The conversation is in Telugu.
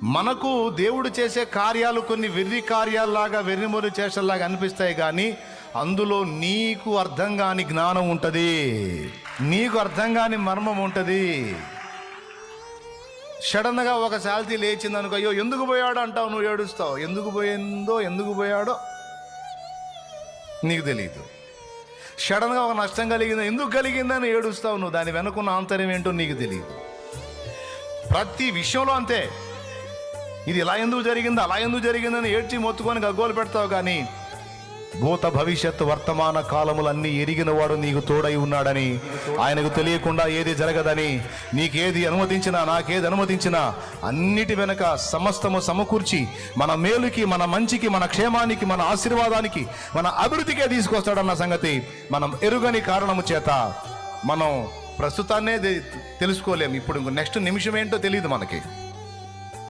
మనకు దేవుడు చేసే కార్యాలు కొన్ని వెర్రి కార్యాల్లాగా వెర్రిమొరి చేష్టల్లాగా అనిపిస్తాయి, కానీ అందులో నీకు అర్థం కాని జ్ఞానం ఉంటుంది, నీకు అర్థం కాని మర్మం ఉంటుంది. సడన్గా ఒక శాలరీ లేచింది అనుకో, అయ్యో ఎందుకు పోయాడో అంటావు, నువ్వు ఏడుస్తావు. ఎందుకు పోయిందో ఎందుకు పోయాడో నీకు తెలియదు. సడన్గా ఒక నష్టం కలిగిందో ఎందుకు కలిగిందని ఏడుస్తావు నువ్వు, దాని వెనుకున్న ఆంతర్యం ఏంటో నీకు తెలియదు. ప్రతి విషయంలో అంతే. ఇది ఇలా ఎందుకు జరిగింది అలా ఎందుకు జరిగిందని ఏడ్చి మొత్తుకొని గగ్గోలు పెడతావు, కానీ భూత భవిష్యత్తు వర్తమాన కాలములన్నీ ఎరిగిన వాడు నీకు తోడై ఉన్నాడని, ఆయనకు తెలియకుండా ఏది జరగదని, నీకేది అనుమతించినా నాకేది అనుమతించినా అన్నిటి వెనక సమస్తము సమకూర్చి మన మేలుకి, మన మంచికి, మన క్షేమానికి, మన ఆశీర్వాదానికి, మన అభివృద్ధికే తీసుకొస్తాడన్న సంగతి మనం ఎరుగని కారణము చేత మనం ప్రస్తుతాన్నే తెలుసుకోలేము. ఇప్పుడు నెక్స్ట్ నిమిషం ఏంటో తెలియదు మనకి.